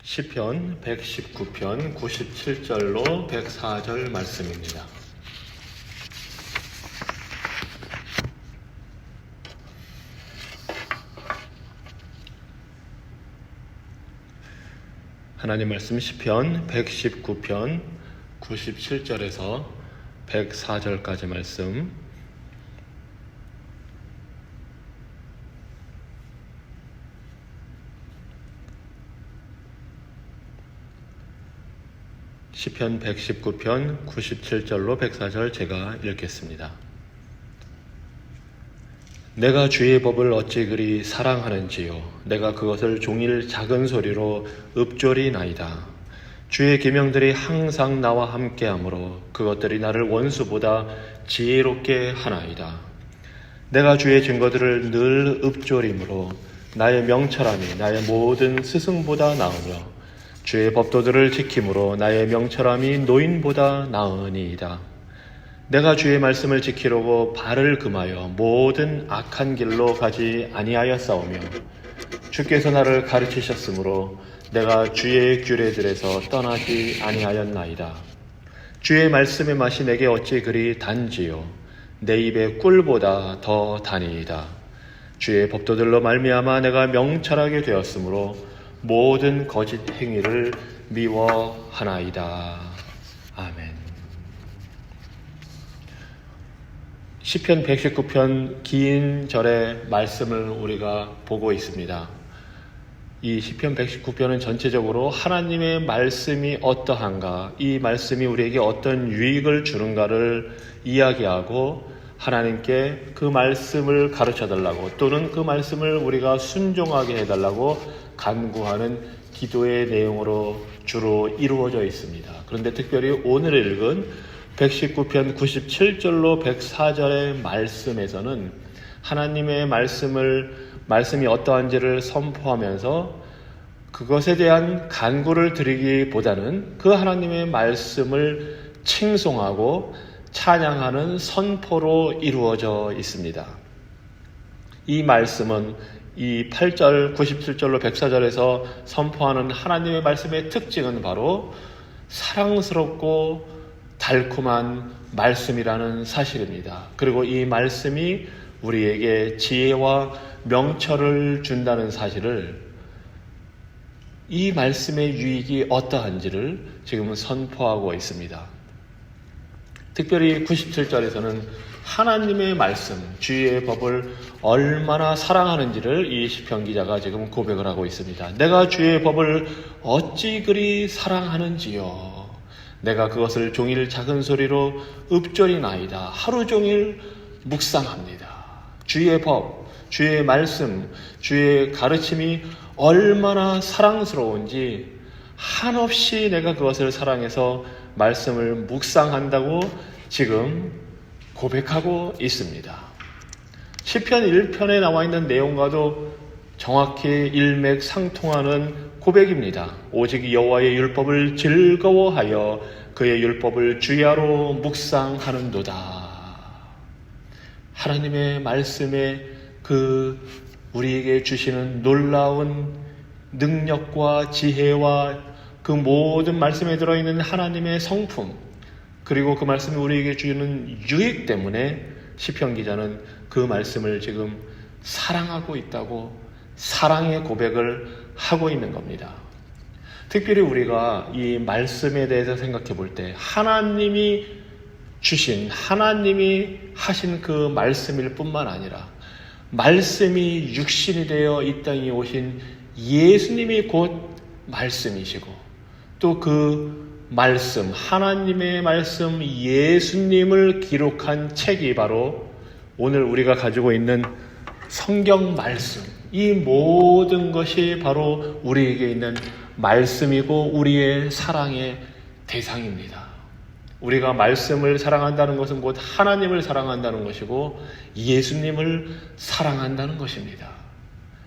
시편 119편 97절로 104절 말씀입니다. 하나님 말씀 시편 119편 97절에서 104절까지 말씀. 시편 119편 97절로 104절 제가 읽겠습니다. 내가 주의 법을 어찌 그리 사랑하는지요. 내가 그것을 종일 작은 소리로 읊조리나이다. 주의 계명들이 항상 나와 함께하므로 그것들이 나를 원수보다 지혜롭게 하나이다. 내가 주의 증거들을 늘 읊조림으로 나의 명철함이 나의 모든 스승보다 나으며 주의 법도들을 지킴으로 나의 명철함이 노인보다 나으니이다. 내가 주의 말씀을 지키려고 발을 금하여 모든 악한 길로 가지 아니하였사오며 주께서 나를 가르치셨으므로 내가 주의 규례들에서 떠나지 아니하였나이다. 주의 말씀의 맛이 내게 어찌 그리 단지요. 내 입의 꿀보다 더 다니이다. 주의 법도들로 말미암아 내가 명철하게 되었으므로 모든 거짓 행위를 미워하나이다. 아멘. 시편 119편 긴 절의 말씀을 우리가 보고 있습니다. 이 시편 119편은 전체적으로 하나님의 말씀이 어떠한가, 이 말씀이 우리에게 어떤 유익을 주는가를 이야기하고 하나님께 그 말씀을 가르쳐달라고 또는 그 말씀을 우리가 순종하게 해달라고 간구하는 기도의 내용으로 주로 이루어져 있습니다. 그런데 특별히 오늘 읽은 119편 97절로 104절의 말씀에서는 하나님의 말씀이 어떠한지를 선포하면서 그것에 대한 간구를 드리기보다는 그 하나님의 말씀을 칭송하고 찬양하는 선포로 이루어져 있습니다. 이 말씀은 이 8절, 97절로 104절에서 선포하는 하나님의 말씀의 특징은 바로 사랑스럽고 달콤한 말씀이라는 사실입니다. 그리고 이 말씀이 우리에게 지혜와 명철을 준다는 사실을, 이 말씀의 유익이 어떠한지를 지금은 선포하고 있습니다. 특별히 97절에서는 하나님의 말씀, 주의 법을 얼마나 사랑하는지를 이 시편 기자가 지금 고백을 하고 있습니다. 내가 주의 법을 어찌 그리 사랑하는지요. 내가 그것을 종일 작은 소리로 읊조리나이다. 하루 종일 묵상합니다. 주의 법, 주의 말씀, 주의 가르침이 얼마나 사랑스러운지 한없이 내가 그것을 사랑해서 말씀을 묵상한다고 지금 고백하고 있습니다. 시편 1편에 나와 있는 내용과도 정확히 일맥상통하는 고백입니다. 오직 여호와의 율법을 즐거워하여 그의 율법을 주야로 묵상하는도다. 하나님의 말씀에 그 우리에게 주시는 놀라운 능력과 지혜와 그 모든 말씀에 들어있는 하나님의 성품, 그리고 그 말씀이 우리에게 주는 유익 때문에 시편 기자는 그 말씀을 지금 사랑하고 있다고 사랑의 고백을 하고 있는 겁니다. 특별히 우리가 이 말씀에 대해서 생각해 볼 때 하나님이 하신 그 말씀일 뿐만 아니라 말씀이 육신이 되어 이 땅에 오신 예수님이 곧 말씀이시고 또 그 말씀, 하나님의 말씀, 예수님을 기록한 책이 바로 오늘 우리가 가지고 있는 성경 말씀, 이 모든 것이 바로 우리에게 있는 말씀이고 우리의 사랑의 대상입니다. 우리가 말씀을 사랑한다는 것은 곧 하나님을 사랑한다는 것이고 예수님을 사랑한다는 것입니다.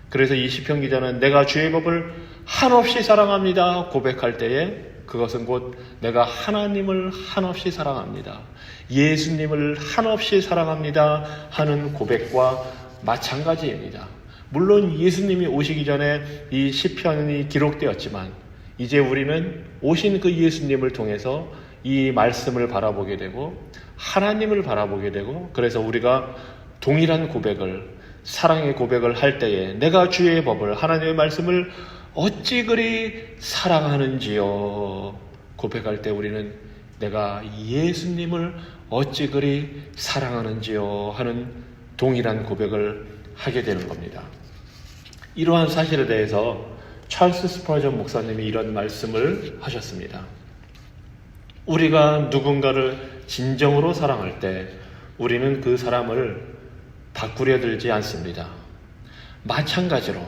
그래서 이 시편 기자는 내가 주의 법을 한없이 사랑합니다 고백할 때에 그것은 곧 내가 하나님을 한없이 사랑합니다, 예수님을 한없이 사랑합니다 하는 고백과 마찬가지입니다. 물론 예수님이 오시기 전에 이 시편이 기록되었지만 이제 우리는 오신 그 예수님을 통해서 이 말씀을 바라보게 되고 하나님을 바라보게 되고, 그래서 우리가 동일한 고백을, 사랑의 고백을 할 때에 내가 주의 법을, 하나님의 말씀을 어찌 그리 사랑하는지요 고백할 때 우리는 내가 예수님을 어찌 그리 사랑하는지요 하는 동일한 고백을 하게 되는 겁니다. 이러한 사실에 대해서 찰스 스퍼전 목사님이 이런 말씀을 하셨습니다. 우리가 누군가를 진정으로 사랑할 때 우리는 그 사람을 바꾸려 들지 않습니다. 마찬가지로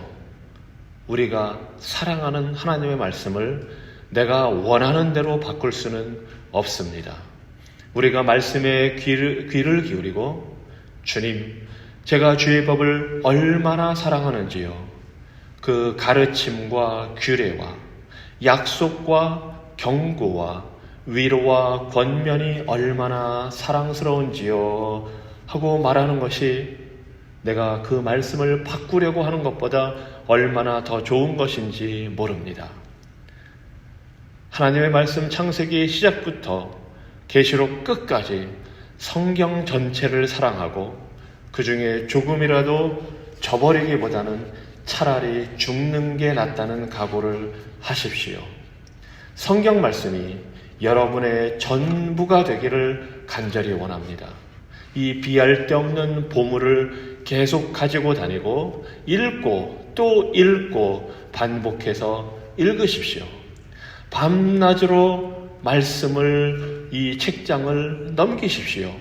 우리가 사랑하는 하나님의 말씀을 내가 원하는 대로 바꿀 수는 없습니다. 우리가 말씀에 귀를 기울이고 주님, 제가 주의 법을 얼마나 사랑하는지요. 그 가르침과 규례와 약속과 경고와 위로와 권면이 얼마나 사랑스러운지요 하고 말하는 것이 내가 그 말씀을 바꾸려고 하는 것보다 얼마나 더 좋은 것인지 모릅니다. 하나님의 말씀 창세기 시작부터 계시록 끝까지 성경 전체를 사랑하고 그 중에 조금이라도 저버리기보다는 차라리 죽는 게 낫다는 각오를 하십시오. 성경 말씀이 여러분의 전부가 되기를 간절히 원합니다. 이 비할 데 없는 보물을 계속 가지고 다니고 읽고 또 읽고 반복해서 읽으십시오. 밤낮으로 말씀을, 이 책장을 넘기십시오.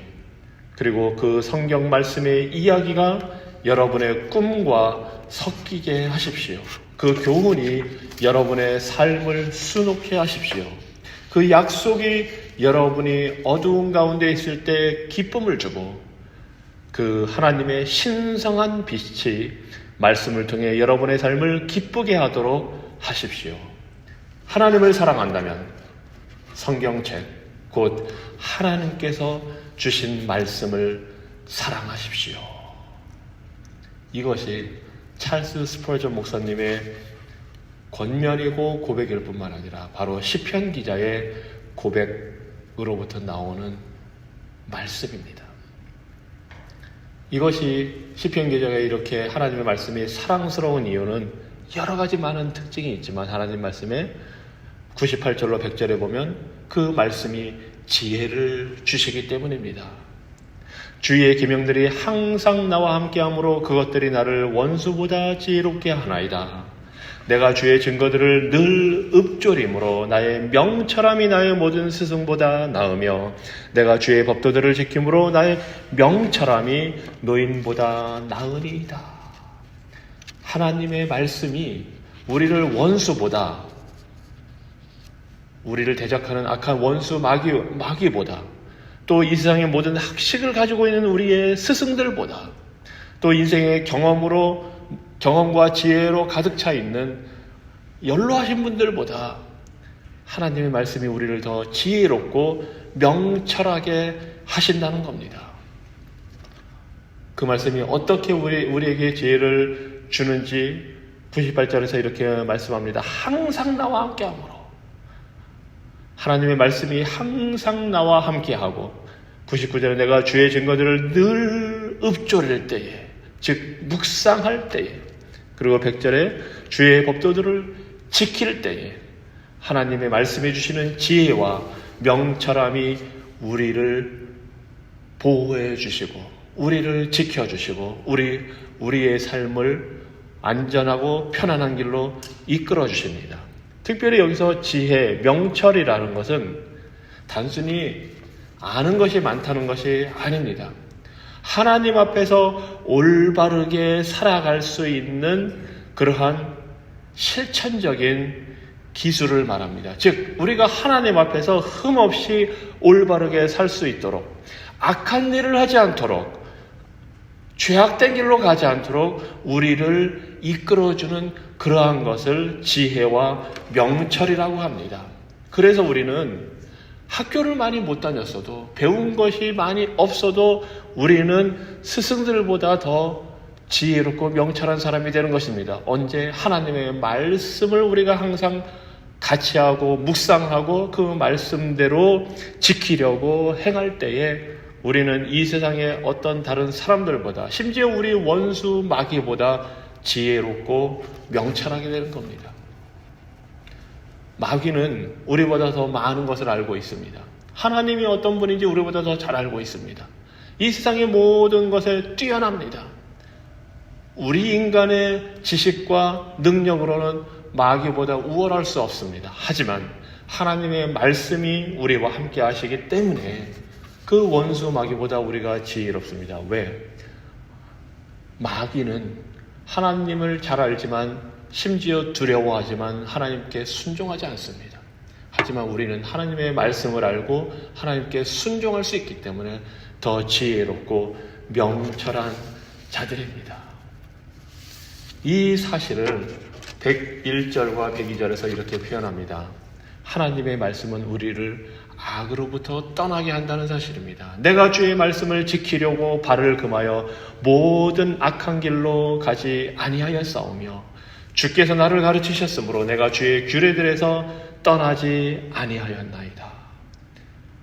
그리고 그 성경 말씀의 이야기가 여러분의 꿈과 섞이게 하십시오. 그 교훈이 여러분의 삶을 수놓게 하십시오. 그 약속이 여러분이 어두운 가운데 있을 때 기쁨을 주고 그 하나님의 신성한 빛이 말씀을 통해 여러분의 삶을 기쁘게 하도록 하십시오. 하나님을 사랑한다면 성경책, 곧 하나님께서 주신 말씀을 사랑하십시오. 이것이 찰스 스퍼전 목사님의 권면이고 고백일 뿐만 아니라 바로 시편 기자의 고백으로부터 나오는 말씀입니다. 이것이 시편 기자가 이렇게 하나님의 말씀이 사랑스러운 이유는 여러 가지 많은 특징이 있지만 하나님 말씀에 98절로 100절에 보면 그 말씀이 지혜를 주시기 때문입니다. 주의 계명들이 항상 나와 함께하므로 그것들이 나를 원수보다 지혜롭게 하나이다. 내가 주의 증거들을 늘 읊조림으로 나의 명철함이 나의 모든 스승보다 나으며 내가 주의 법도들을 지킴으로 나의 명철함이 노인보다 나으니이다. 하나님의 말씀이 우리를 원수보다, 우리를 대적하는 악한 원수 마귀보다, 또 이 세상의 모든 학식을 가지고 있는 우리의 스승들보다, 또 인생의 경험과 지혜로 가득 차 있는 연로하신 분들보다 하나님의 말씀이 우리를 더 지혜롭고 명철하게 하신다는 겁니다. 그 말씀이 어떻게 우리에게 지혜를 주는지 98절에서 이렇게 말씀합니다. 항상 나와 함께하므로. 하나님의 말씀이 항상 나와 함께하고 99절에 내가 주의 증거들을 늘 읊조릴 때에, 즉 묵상할 때에, 그리고 100절에 주의 법도들을 지킬 때에 하나님의 말씀해 주시는 지혜와 명철함이 우리를 보호해 주시고 우리를 지켜주시고 우리의 삶을 안전하고 편안한 길로 이끌어 주십니다. 특별히 여기서 지혜, 명철이라는 것은 단순히 아는 것이 많다는 것이 아닙니다. 하나님 앞에서 올바르게 살아갈 수 있는 그러한 실천적인 기술을 말합니다. 즉 우리가 하나님 앞에서 흠없이 올바르게 살 수 있도록, 악한 일을 하지 않도록, 죄악된 길로 가지 않도록 우리를 이끌어주는 그러한 것을 지혜와 명철이라고 합니다. 그래서 우리는 학교를 많이 못 다녔어도, 배운 것이 많이 없어도 우리는 스승들보다 더 지혜롭고 명철한 사람이 되는 것입니다. 언제? 하나님의 말씀을 우리가 항상 같이 하고 묵상하고 그 말씀대로 지키려고 행할 때에 우리는 이 세상의 어떤 다른 사람들보다, 심지어 우리 원수 마귀보다 지혜롭고 명철하게 되는 겁니다. 마귀는 우리보다 더 많은 것을 알고 있습니다. 하나님이 어떤 분인지 우리보다 더 잘 알고 있습니다. 이 세상의 모든 것에 뛰어납니다. 우리 인간의 지식과 능력으로는 마귀보다 우월할 수 없습니다. 하지만 하나님의 말씀이 우리와 함께 하시기 때문에 그 원수 마귀보다 우리가 지혜롭습니다. 왜? 마귀는 하나님을 잘 알지만, 심지어 두려워하지만 하나님께 순종하지 않습니다. 하지만 우리는 하나님의 말씀을 알고 하나님께 순종할 수 있기 때문에 더 지혜롭고 명철한 자들입니다. 이 사실을 101절과 102절에서 이렇게 표현합니다. 하나님의 말씀은 우리를 악으로부터 떠나게 한다는 사실입니다. 내가 주의 말씀을 지키려고 발을 금하여 모든 악한 길로 가지 아니하였사오며 주께서 나를 가르치셨으므로 내가 주의 규례들에서 떠나지 아니하였나이다.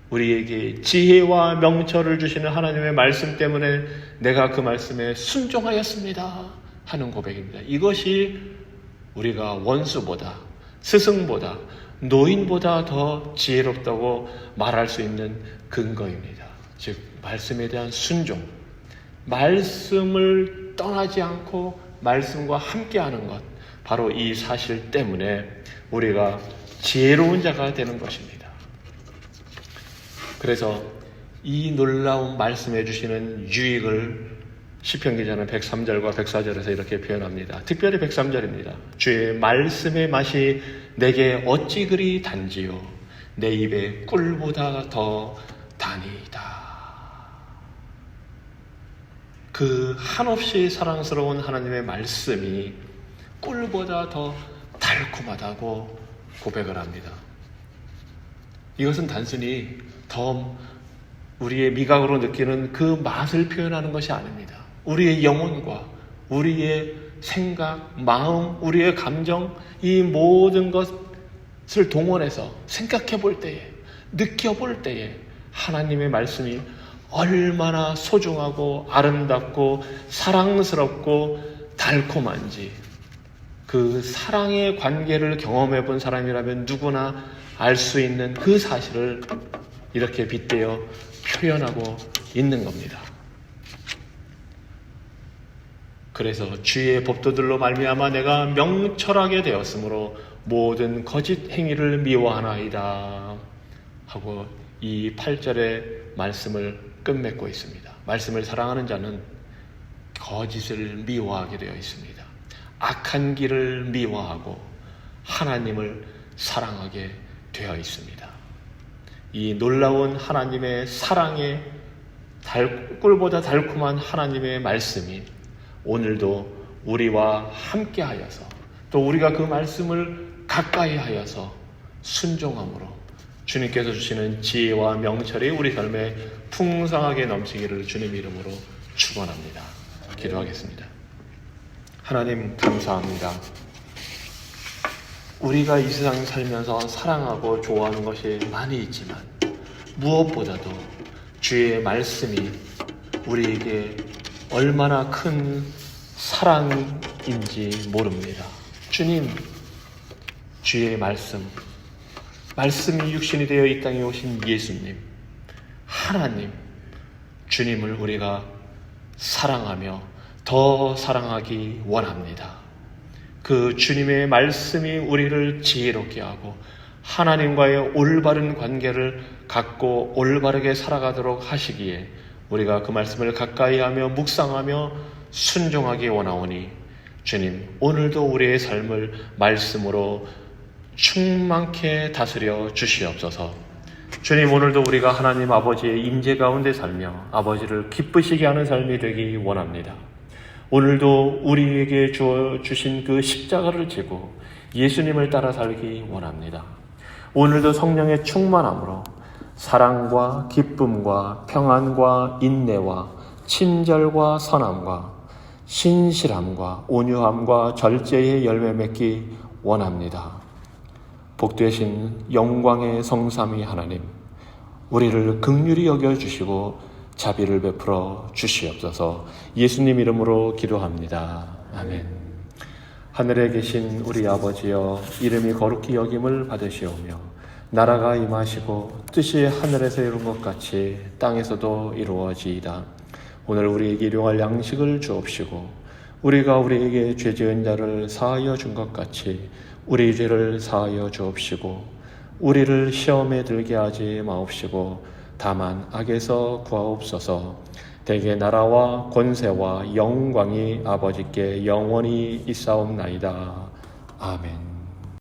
우리에게 지혜와 명철을 주시는 하나님의 말씀 때문에 내가 그 말씀에 순종하였습니다 하는 고백입니다. 이것이 우리가 원수보다, 스승보다, 노인보다 더 지혜롭다고 말할 수 있는 근거입니다. 즉 말씀에 대한 순종, 말씀을 떠나지 않고 말씀과 함께하는 것, 바로 이 사실 때문에 우리가 지혜로운 자가 되는 것입니다. 그래서 이 놀라운 말씀해 주시는 유익을 시편 기자는 103절과 104절에서 이렇게 표현합니다. 특별히 103절입니다. 주의 말씀의 맛이 내게 어찌 그리 단지요 내 입에 꿀보다 더 다니이다. 그 한없이 사랑스러운 하나님의 말씀이 꿀보다 더 달콤하다고 고백을 합니다. 이것은 단순히 더 우리의 미각으로 느끼는 그 맛을 표현하는 것이 아닙니다. 우리의 영혼과 우리의 생각, 마음, 우리의 감정, 이 모든 것을 동원해서 생각해 볼 때에, 느껴볼 때에 하나님의 말씀이 얼마나 소중하고 아름답고 사랑스럽고 달콤한지, 그 사랑의 관계를 경험해 본 사람이라면 누구나 알 수 있는 그 사실을 이렇게 빗대어 표현하고 있는 겁니다. 그래서 주의 법도들로 말미암아 내가 명철하게 되었으므로 모든 거짓 행위를 미워하나이다 하고 이 8절의 말씀을 끝맺고 있습니다. 말씀을 사랑하는 자는 거짓을 미워하게 되어 있습니다. 악한 길을 미워하고 하나님을 사랑하게 되어 있습니다. 이 놀라운 하나님의 사랑의 꿀보다 달콤한 하나님의 말씀이 오늘도 우리와 함께 하여서, 또 우리가 그 말씀을 가까이 하여서 순종함으로 주님께서 주시는 지혜와 명철이 우리 삶에 풍성하게 넘치기를 주님 이름으로 축원합니다. 기도하겠습니다. 하나님 감사합니다. 우리가 이 세상에 살면서 사랑하고 좋아하는 것이 많이 있지만 무엇보다도 주의 말씀이 우리에게 얼마나 큰 사랑인지 모릅니다. 주님, 주의 말씀이 육신이 되어 이 땅에 오신 예수님, 하나님, 주님을 우리가 사랑하며 더 사랑하기 원합니다. 그 주님의 말씀이 우리를 지혜롭게 하고 하나님과의 올바른 관계를 갖고 올바르게 살아가도록 하시기에 우리가 그 말씀을 가까이 하며 묵상하며 순종하기 원하오니 주님, 오늘도 우리의 삶을 말씀으로 충만케 다스려 주시옵소서. 주님, 오늘도 우리가 하나님 아버지의 임재 가운데 살며 아버지를 기쁘시게 하는 삶이 되기 원합니다. 오늘도 우리에게 주신 그 십자가를 지고 예수님을 따라 살기 원합니다. 오늘도 성령의 충만함으로 사랑과 기쁨과 평안과 인내와 친절과 선함과 신실함과 온유함과 절제의 열매 맺기 원합니다. 복되신 영광의 성삼위 하나님, 우리를 긍휼히 여겨주시고 자비를 베풀어 주시옵소서. 예수님 이름으로 기도합니다. 아멘. 하늘에 계신 우리 아버지여, 이름이 거룩히 여김을 받으시오며 나라가 임하시고 뜻이 하늘에서 이룬 것 같이 땅에서도 이루어지이다. 오늘 우리에게 일용할 양식을 주옵시고 우리가 우리에게 죄 지은 자를 사하여 준 것 같이 우리 죄를 사하여 주옵시고 우리를 시험에 들게 하지 마옵시고 다만 악에서 구하옵소서. 대개 나라와 권세와 영광이 아버지께 영원히 있사옵나이다. 아멘.